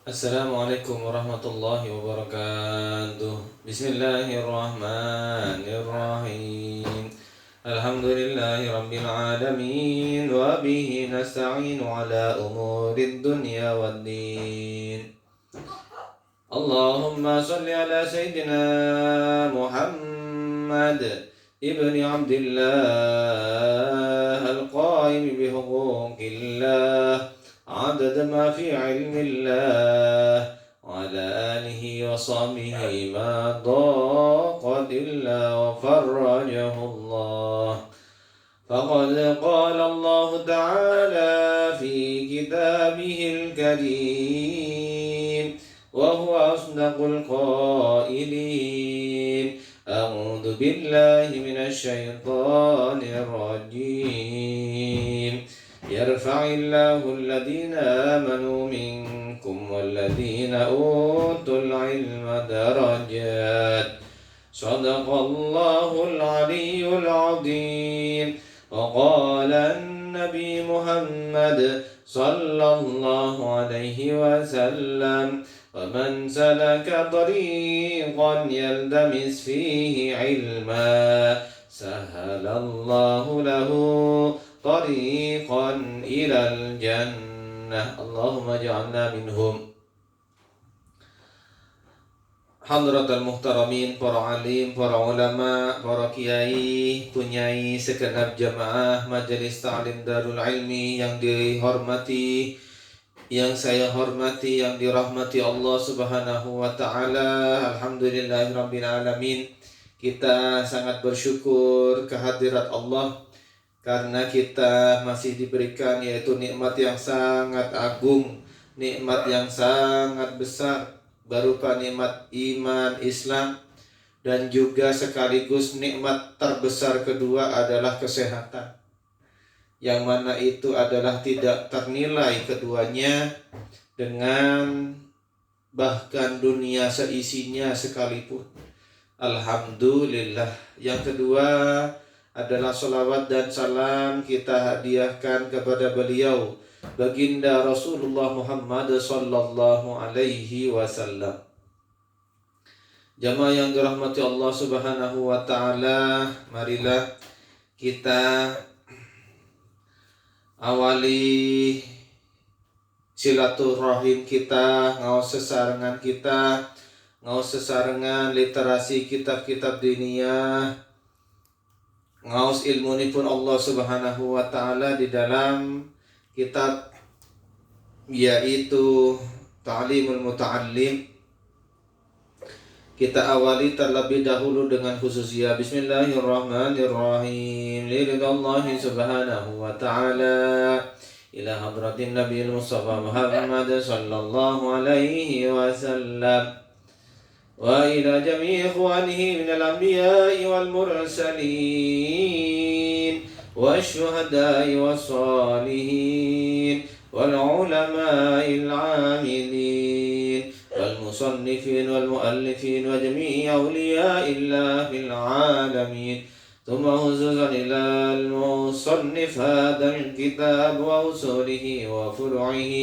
Assalamualaikum warahmatullahi wabarakatuh. Bismillahirrahmanirrahim. Alhamdulillahi rabbil alamin wa bihi nasta'inu ala umurid dunya waddin. Allahumma salli ala sayyidina Muhammad ibni Abdillah al-qaim bihuquqillah عدد ما في علم الله وعلى آله وصحبه ما ضاقت إلا وفرجه الله فقد قال الله تعالى في كتابه الكريم وهو أصدق القائلين أعوذ بالله من الشيطان الرجيم يرفع الله الذين آمنوا منكم والذين أوتوا العلم درجات صدق الله العلي العظيم وقال النبي محمد صلى الله عليه وسلم ومن سلك طريقا يلتمس فيه علما سهل الله له طريقا إلى الجنة اللهم اجعلنا منهم. Hadratul muhtaramin, para alim, para ulama, para kiai, punyai segenap jamaah majelis ta'lim Darul Ilmi yang dihormati, yang saya hormati, yang dirahmati Allah Subhanahu wa taala. Alhamdulillahirabbil alamin. Kita sangat bersyukur kehadirat Allah karena kita masih diberikan yaitu nikmat yang sangat agung, nikmat yang sangat besar, berupa nikmat iman Islam, dan juga sekaligus nikmat terbesar kedua adalah kesehatan, yang mana itu adalah tidak ternilai keduanya dengan bahkan dunia seisinya sekalipun. Alhamdulillah. Yang kedua adalah salawat dan salam kita hadiahkan kepada beliau, baginda Rasulullah Muhammad sallallahu alaihi wasallam. Jamaah yang dirahmati Allah Subhanahu wa taala, marilah kita awali silaturahim kita, ngaos sesarengan kita, ngaos sesarengan literasi kitab-kitab diniyah, ngaos ilmunipun Allah Subhanahu wa taala di dalam kitab yaitu Ta'limul Muta'allim. Kita awali terlebih dahulu dengan khususnya Bismillahirrahmanirrahim. Lillahi subhanahu wa ta'ala ila hadratin Nabiyil Mustafa Muhammad sallallahu alaihi wasallam وإلى جميع إخوانه من الأنبياء والمرسلين والشهداء والصالحين والعلماء العاملين والمصنفين والمؤلفين وجميع أولياء الله في العالمين ثم خصوصا إلى المصنف هذا الكتاب وأصوله وفروعه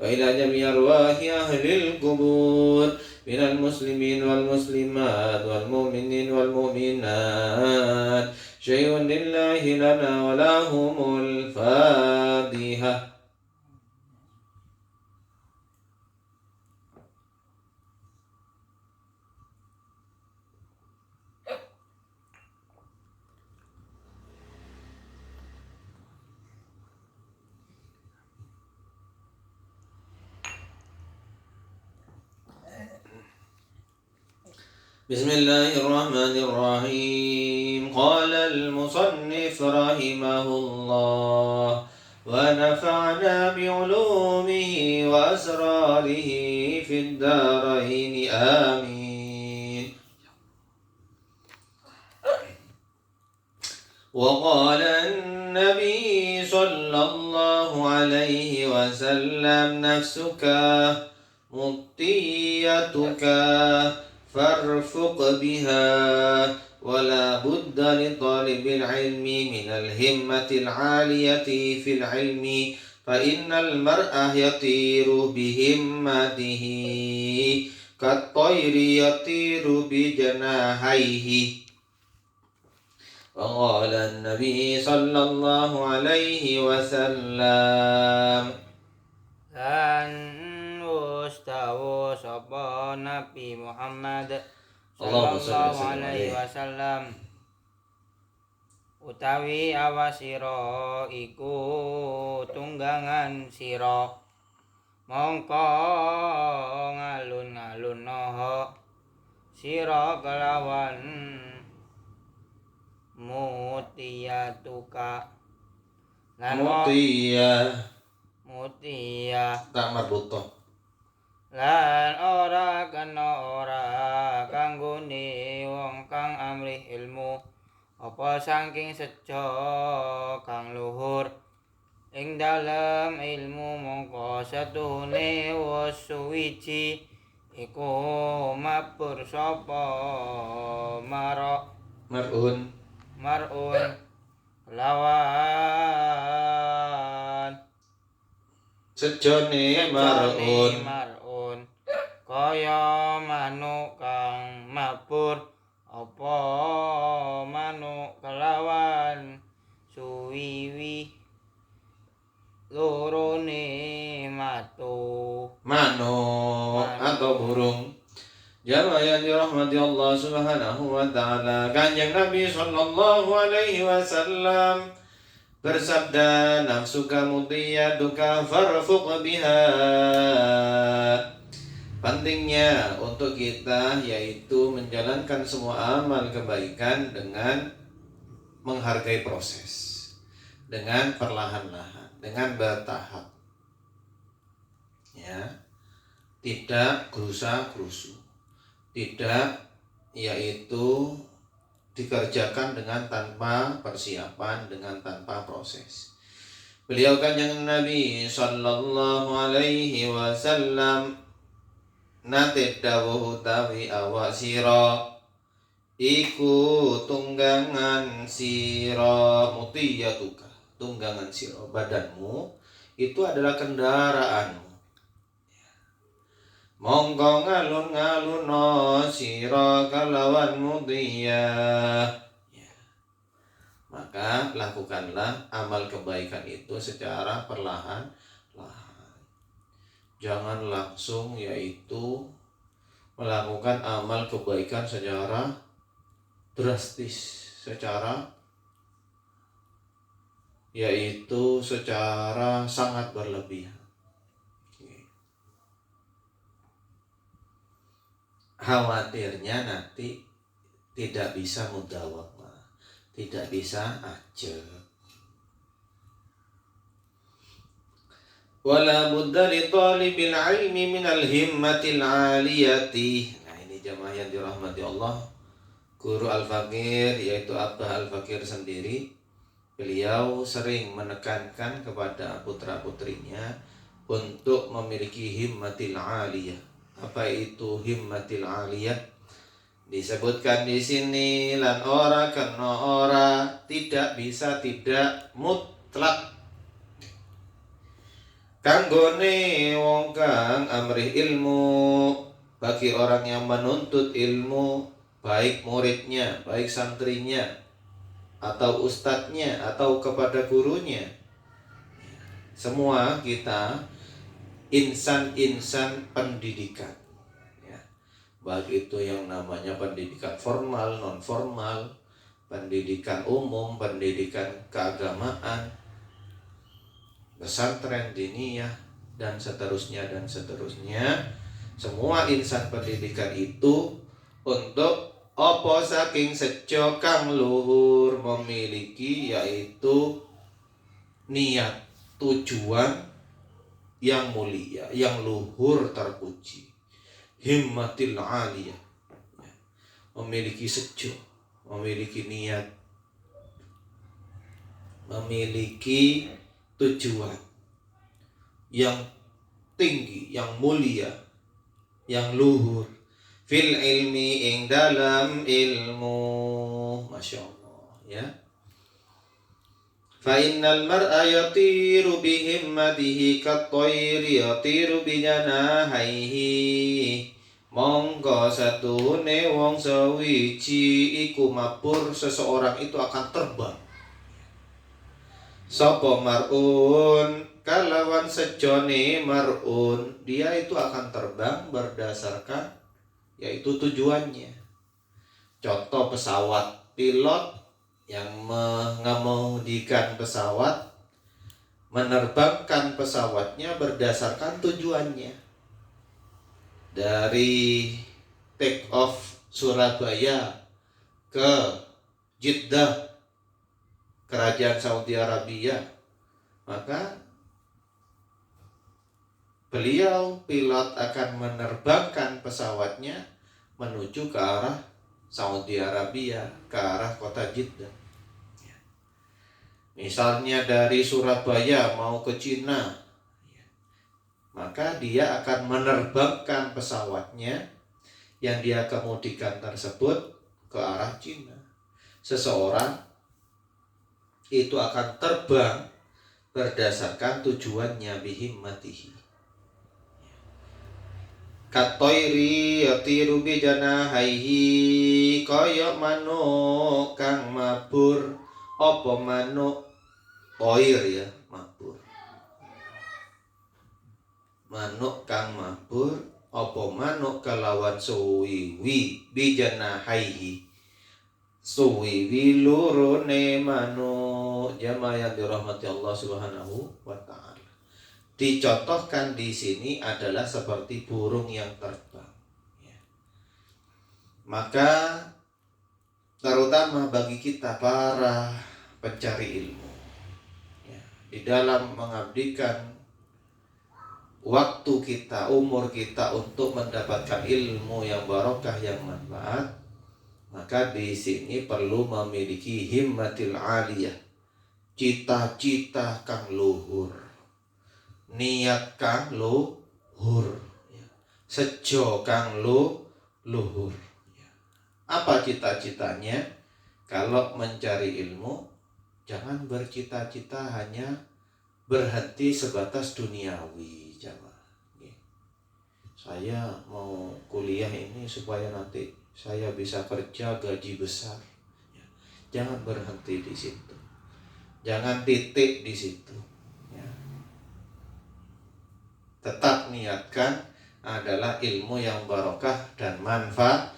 وإلى جميع أرواح أهل القبور من المسلمين والمسلمات والمؤمنين والمؤمنات شيء لله لنا ولهم الفاتحة. بسم الله الرحمن الرحيم. قال المصنف رحمه الله ونفعنا بعلومه وأسراره في الدارين آمين. وقال النبي صلى الله عليه وسلم نفسك مطيتك فارفق بها ولا بد لطالب العلم من الهمة العالية في العلم fa innal mar'a yatiru bihimmatihi kat-tayri yatiru bi janahaihi. Wa qala an-nabi sallallahu alaihi wasallam, lan ustawu sapa Nabi Muhammad sallallahu alaihi wasallam, utawi awasira iku tunggangan sira, mongko ngalun-alunna sira kelawan mutiyatuka lan mutiya tak marbuto lan ora kanggone wong kang amrih ilmu apa saking sejo kang luhur ing dalem ilmu, mongko setuhune wus suwiji iku mabur sapa mar'un lawan sejone mar'un kaya manuk kang mabur apa manuk kelawan suwiwi lorone manuk atau burung. Jamaah yang dirahmati Allah Subhanahu wa taala, Kanjeng Nabi sallallahu alaihi wasallam bersabda, nafsuka mutiyatuka farfuq biha. Pentingnya untuk kita yaitu menjalankan semua amal kebaikan dengan menghargai proses, dengan perlahan-lahan, dengan bertahap, ya, tidak gerusa-gerusu, tidak yaitu dikerjakan dengan tanpa persiapan, dengan tanpa proses. Beliau Kanjeng Nabi sallallahu alaihi wasallam nate dawuh utawi awak sira iku tunggangan sira, mutiyatuka tunggangan sira, badanmu itu adalah kendaraanmu. Mongko ngalun-ngaluno sira kalawan mutiyah, maka lakukanlah amal kebaikan itu secara perlahan-lahan. Jangan langsung yaitu melakukan amal kebaikan secara drastis, secara sangat berlebihan. Khawatirnya nanti tidak bisa mudawamah, tidak bisa ajab. Wala budda li talibil ilmi minal himmatil aliyati. Nah, ini jamaah yang dirahmati Allah, Guru Al-Fakir yaitu Abah Al-Fakir sendiri, beliau sering menekankan kepada putra-putrinya untuk memiliki himmatil aliyah. Apa itu himmatil aliyah? Disebutkan di sini, lan ora kena ora, tidak bisa tidak mutlak kanggone wong kang amrih ilmu, bagi orang yang menuntut ilmu, baik muridnya, baik santrinya, atau ustadznya, atau kepada gurunya. Semua kita insan-insan pendidikan, ya. Baik itu yang namanya pendidikan formal, non formal, pendidikan umum, pendidikan keagamaan, pesantren diniyah, dan seterusnya dan seterusnya. Semua insan pendidikan itu untuk apa saking sejo kang luhur memiliki yaitu niat, tujuan yang mulia, yang luhur terpuji, himmatil aliyah, memiliki sejo, memiliki niat, memiliki tujuan yang tinggi, yang mulia, yang luhur, fil ilmi ing dalam ilmu, masya Allah, ya. Fa innal mar'a yatiru bihimmatihi kat-tayri yatiru bijanahaihi. Monggo satune wong sawiji iku mabur, seseorang itu akan terbang. Sapa mar'un, kalawan sejone mar'un, dia itu akan terbang berdasarkan yaitu tujuannya. Contoh pesawat, pilot yang mengemudikan pesawat menerbangkan pesawatnya berdasarkan tujuannya. Dari take off Surabaya ke Jeddah, Kerajaan Saudi Arabia, maka beliau pilot akan menerbangkan pesawatnya menuju ke arah Saudi Arabia, ke arah kota Jeddah. Misalnya dari Surabaya mau ke Cina, maka dia akan menerbangkan pesawatnya yang dia kemudikan tersebut ke arah Cina. Seseorang itu akan terbang berdasarkan tujuannya bihimmatihi. Katoiri yatiru bijanahaihi, kaya manuk kang mabur. Apa manuk? Toir ya, mabur. Manuk kang mabur, apa manuk kalawan suwiwi bijanahaihi. Suwiwi lurune manuk. Jamaah yang dirahmati Allah Subhanahu wa ta'ala. Dicontohkan di sini adalah seperti burung yang terbang. Maka terutama bagi kita para pencari ilmu, di dalam mengabdikan waktu kita, umur kita untuk mendapatkan ilmu yang barokah, yang manfaat, maka di sini perlu memiliki himmatil aliyah, cita-cita kang luhur, niat kang luhur, sejo kang luhur. Apa cita-citanya? Kalau mencari ilmu, jangan bercita-cita hanya berhenti sebatas duniawi. Saya mau kuliah ini supaya nanti saya bisa kerja gaji besar. Jangan berhenti di situ. Jangan titik di situ. Tetap niatkan adalah ilmu yang barokah dan manfaat,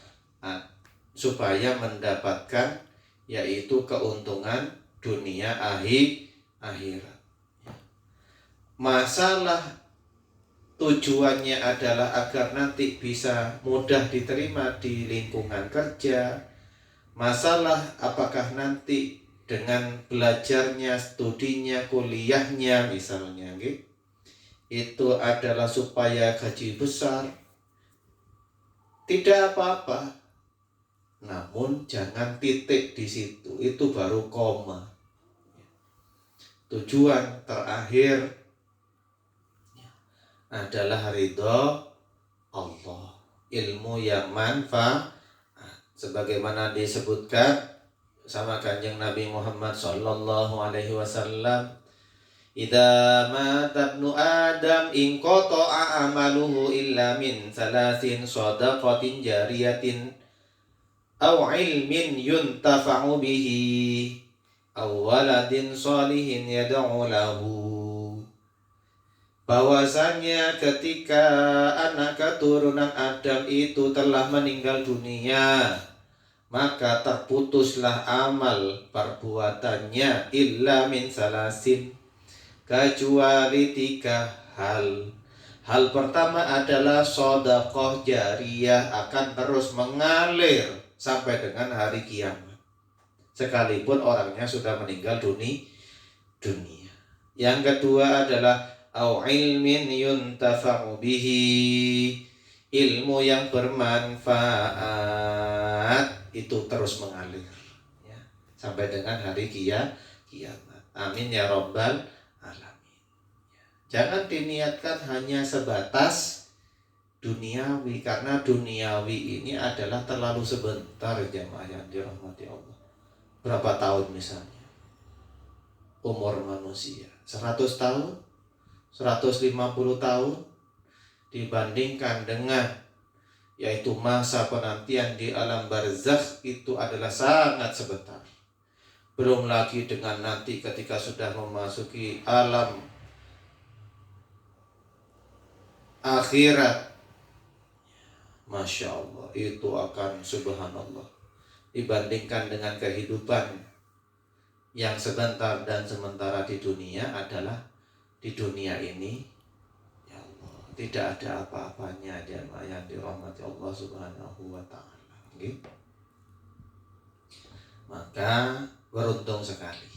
supaya mendapatkan yaitu keuntungan dunia akhirat. Masalah tujuannya adalah agar nanti bisa mudah diterima di lingkungan kerja. Masalah apakah nanti dengan belajarnya, studinya, kuliahnya misalnya, itu adalah supaya gaji besar. Tidak apa-apa. Namun jangan titik di situ, itu baru koma. Tujuan terakhir adalah ridho Allah, ilmu yang manfaat, sebagaimana disebutkan sama Kanjeng Nabi Muhammad sallallahu alaihi wasallam, idza mata ibnu adam in qata'a amaluhu illa min salasin shadaqatin jariyatin aw ilmin yuntafa'u bihi aw waladin shalihin yad'u lahu. Bahwasanya ketika anak keturunan Adam itu telah meninggal dunia, maka terputuslah amal perbuatannya illa min salasin, kecuali 3 hal. Hal pertama adalah sedekah jariyah, akan terus mengalir sampai dengan hari kiamat, sekalipun orangnya sudah meninggal dunia. Yang kedua adalah au ilmin yuntafa'u bihi, ilmu yang bermanfaat itu terus mengalir sampai dengan hari kiamat. Amin ya rabbal alamin. Jangan diniatkan hanya sebatas duniawi, karena duniawi ini adalah terlalu sebentar jamaah yang dirahmati Allah. Berapa tahun misalnya? umur manusia. 100 tahun, 150 tahun dibandingkan dengan yaitu masa penantian di alam barzakh itu adalah sangat sebentar. Belum lagi dengan nanti ketika sudah memasuki alam akhirat, Masya Allah, itu akan subhanallah. Dibandingkan dengan kehidupan yang sebentar dan sementara di dunia adalah di dunia ini, ya Allah, tidak ada apa-apanya jemaah yang dirahmati Allah Subhanahu wa ta'ala. Gitu. Maka beruntung sekali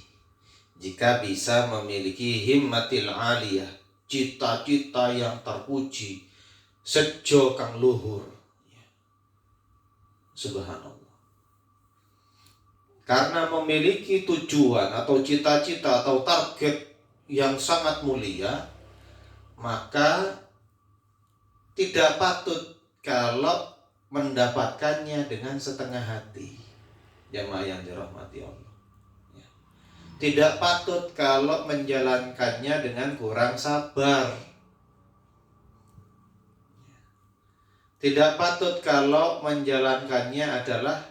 jika bisa memiliki himmatil aliyah, cita-cita yang terpuji, sejo kang luhur. Subhanallah. Karena memiliki tujuan atau cita-cita atau target yang sangat mulia, maka tidak patut kalau mendapatkannya dengan setengah hati. Jamaah yang dirahmati Allah. Tidak patut kalau menjalankannya dengan kurang sabar. Tidak patut kalau menjalankannya adalah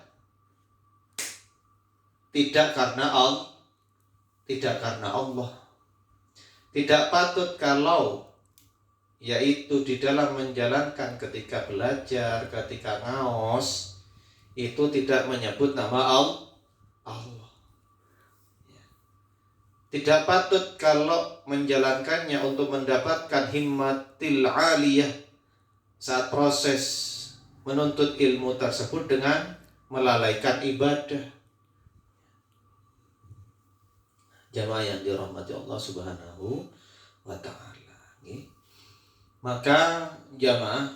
tidak karena Allah. Tidak patut kalau yaitu di dalam menjalankan ketika belajar, ketika ngaos itu tidak menyebut nama Allah. Tidak patut kalau menjalankannya untuk mendapatkan himmatil aliyah saat proses menuntut ilmu tersebut dengan melalaikan ibadah. Jamaah yang dirahmati Allah Subhanahu wa ta'ala. Maka jamaah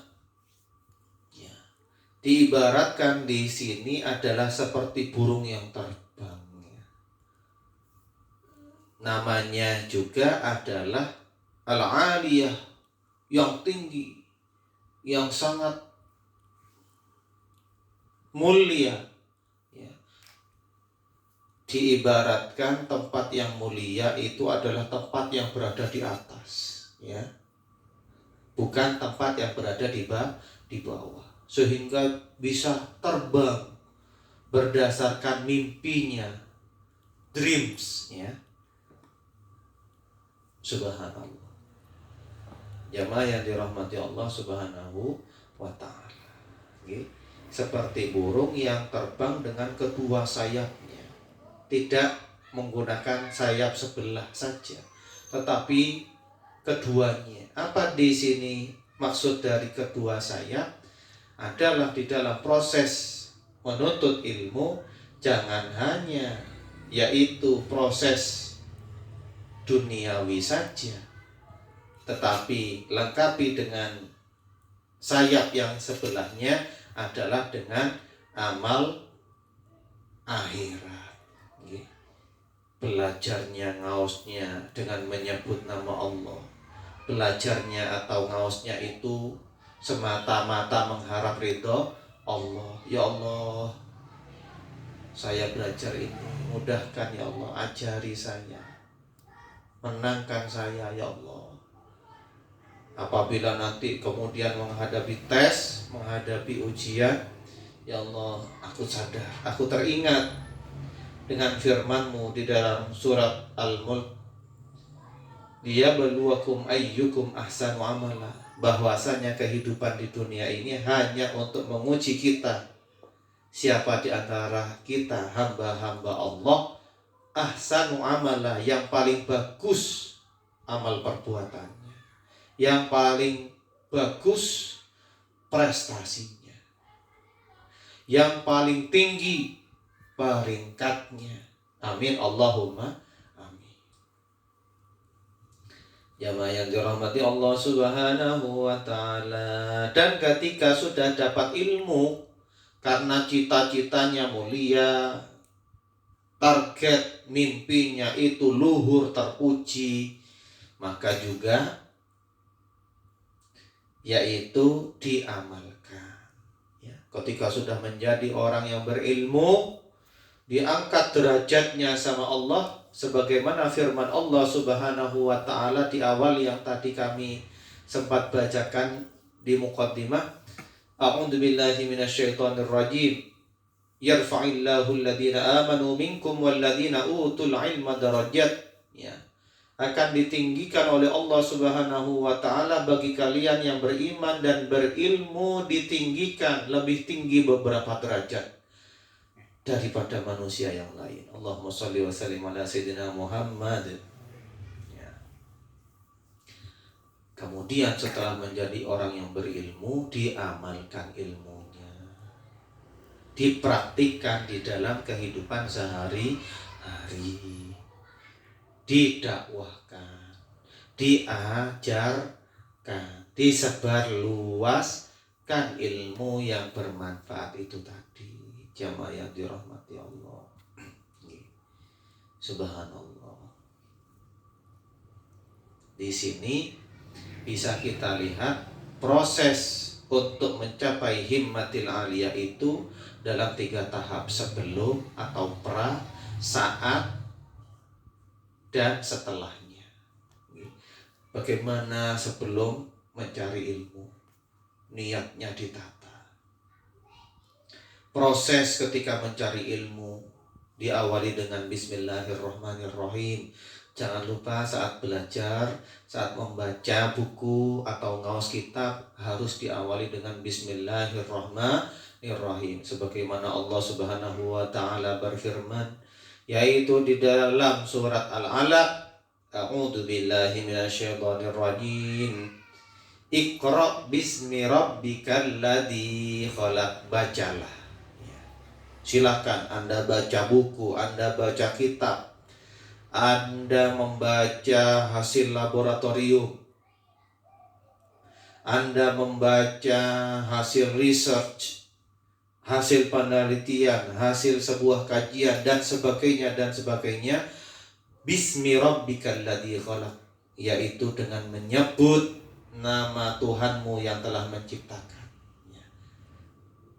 ya, diibaratkan di sini adalah seperti burung yang terbang. Namanya juga adalah al-aliyah, yang tinggi, yang sangat mulia. Diibaratkan tempat yang mulia itu adalah tempat yang berada di atas, ya, bukan tempat yang berada di bawah, sehingga bisa terbang berdasarkan mimpinya, dreams, ya. Subhanallah. Jamaah yang dirahmati Allah Subhanahu wa ta'ala. Seperti burung yang terbang dengan kedua sayapnya, tidak menggunakan sayap sebelah saja, tetapi keduanya. Apa di sini maksud dari kedua sayap? Adalah di dalam proses menuntut ilmu, jangan hanya yaitu proses duniawi saja, tetapi lengkapi dengan sayap yang sebelahnya adalah dengan amal akhirat. Belajarnya, ngaosnya dengan menyebut nama Allah. Belajarnya atau ngaosnya itu semata-mata mengharap ridho Allah. Ya Allah, saya belajar ini, mudahkan ya Allah, ajari saya, menangkan saya ya Allah. Apabila nanti kemudian menghadapi tes, menghadapi ujian, ya Allah, aku sadar, aku teringat dengan firman-Mu di dalam surat Al-Mulk, liyabluwakum ayyukum ahsanu amala, bahwasanya kehidupan di dunia ini hanya untuk menguji kita, siapa di antara kita hamba-hamba Allah ahsanu amala, yang paling bagus amal perbuatannya, yang paling bagus prestasinya, yang paling tinggi peringkatnya. Amin Allahumma amin. Jamaah yang dirahmati Allah Subhanahu wa ta'ala. Dan ketika sudah dapat ilmu karena cita-citanya mulia, target mimpinya itu luhur terpuji, maka juga yaitu diamalkan. Ketika sudah menjadi orang yang berilmu, diangkat derajatnya sama Allah, sebagaimana firman Allah Subhanahu wa taala di awal yang tadi kami sempat bacakan di muqaddimah. A'udzu billahi minasyaitonir rajim. Yarfa'illahu alladhina amanu minkum walladhina utul ilma darajat. Ya. Akan ditinggikan oleh Allah Subhanahu wa taala bagi kalian yang beriman dan berilmu, ditinggikan lebih tinggi beberapa derajat daripada manusia yang lain. Allahumma shalli wa sallim ala sayyidina Muhammad. Ya. Kemudian setelah menjadi orang yang berilmu, diamalkan ilmunya, dipraktikkan di dalam kehidupan sehari-hari, didakwahkan, diajarkan, disebarluaskan ilmu yang bermanfaat itu tadi. Jamaah yang dirahmati Allah. Subhanallah. Di sini bisa kita lihat proses untuk mencapai himmatil aliyah itu dalam 3 tahap: sebelum atau pra, saat, dan setelahnya. Bagaimana sebelum mencari ilmu? Niatnya ditata. Proses ketika mencari ilmu diawali dengan bismillahirrahmanirrahim. Jangan lupa saat belajar, saat membaca buku atau ngaos kitab harus diawali dengan bismillahirrahmanirrahim. Sebagaimana Allah Subhanahu wa taala berfirman, yaitu di dalam surat Al-Alaq, a'udzu billahi minasyaitonir rajim. Iqra bismi rabbikal ladzi khalaq. Bacalah. Silahkan Anda baca buku, Anda baca kitab, Anda membaca hasil laboratorium, Anda membaca hasil research, hasil penelitian, hasil sebuah kajian, dan sebagainya. Bismi rabbikal ladzi khalaq, yaitu dengan menyebut nama Tuhanmu yang telah menciptakan.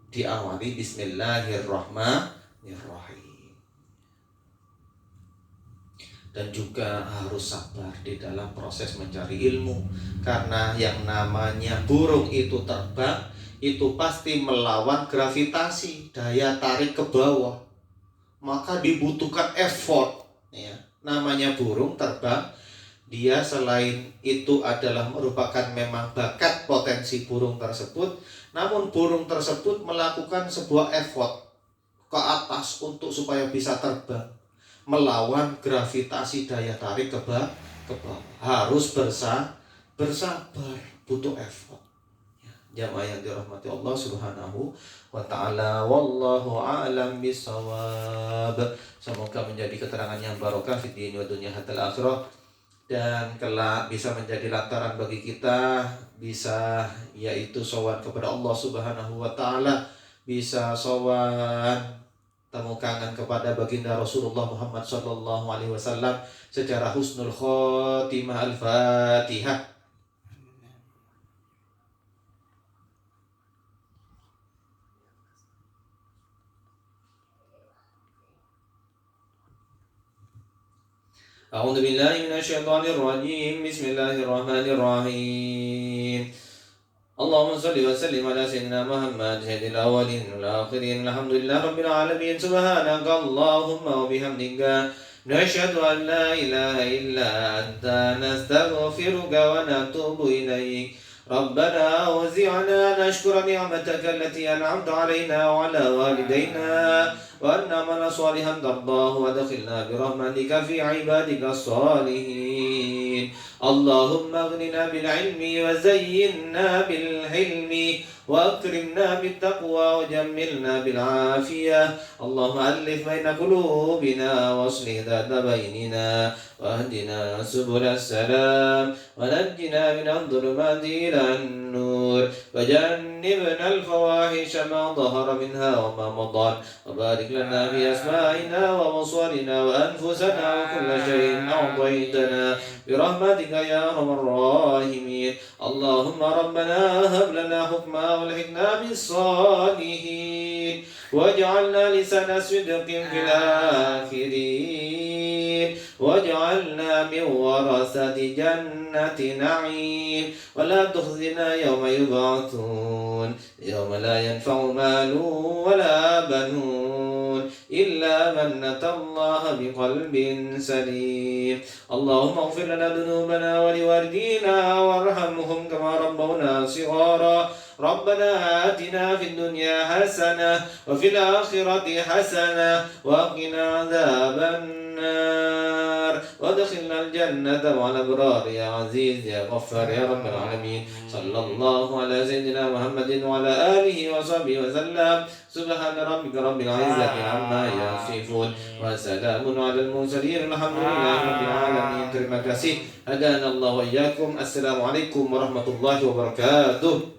Diawali bismillahirrahmanirrahim. Dan juga harus sabar di dalam proses mencari ilmu, karena yang namanya burung itu terbang itu pasti melawan gravitasi, daya tarik ke bawah, maka dibutuhkan effort ya. Namanya burung terbang, dia selain itu adalah merupakan memang bakat potensi burung tersebut, namun burung tersebut melakukan sebuah effort ke atas untuk supaya bisa terbang, melawan gravitasi daya tarik ke bawah. Harus bersabar, butuh effort. Jamaah yang dirahmati Allah Subhanahu wa taala, wallahu a'lam bishawab. Semoga menjadi keterangan yang barokah fid din wa dunya hatta akhirah, dan kelak bisa menjadi lantaran bagi kita bisa yaitu sowan kepada Allah Subhanahu wa taala, bisa sowan temu kangen kepada baginda Rasulullah Muhammad sallallahu alaihi wasallam secara husnul khotimah. Al-Fatihah. A'udzu billahi minasyaitonir rajim. Bismillahirrahmanirrahim. Allahumma shalli wa sallim ala sayyidina Muhammad sayyidil awwalin wal akhirin. Alhamdulillahi rabbil alamin. Subhanaka Allahumma wa bihamdika nashhadu an la ilaha illa anta nastaghfiruka wa natubu ilaik. ربنا أوزعنا نشكر نعمتك التي أنعمت علينا وعلى والدينا وأن نعمل صالحا ترضاه وادخلنا برحمتك في عبادك الصالحين. اللهم اغننا بالعلم وزينا بالحلم وأكرمنا بالتقوى وجملنا بالعافية. اللهم ألف بين قلوبنا واصلح ذات بيننا واهدنا سبل السلام ونجنا من الظلمات إلى النور وجنبنا الفواحش ما ظهر منها وما بطن وبارك لنا في أسماعنا وأبصارنا وأنفسنا وكل شيء أعطيتنا برحمتك يا أرحم الراحمين. اللهم ربنا هب لنا حكما والحقنا بالصالحين واجعلنا لسان صدق في الآخرين واجعلنا من ورثة جنة نعيم ولا تخزنا يوم يبعثون يوم لا ينفع مال ولا بنون إلا من أتى الله بقلب سليم اللهم اغفر لنا ذنوبنا ولوالدينا وارحمهم كما ربونا صغارا ربنا آتنا في الدنيا حسنة وفي الآخرة حسنة وقنا عذاب النار وادخلنا الجنة مع الأبرار يا عزيز يا غفار يا رب العالمين صلى الله على سيدنا محمد وعلى آله وصحبه وسلم سبحان ربك رب العزة عما يصفون وسلام على المرسلين الحمد لله رب العالمين. Terima kasih. Hadana Allah wa iyyakum. Assalamualaikum warahmatullahi wabarakatuh.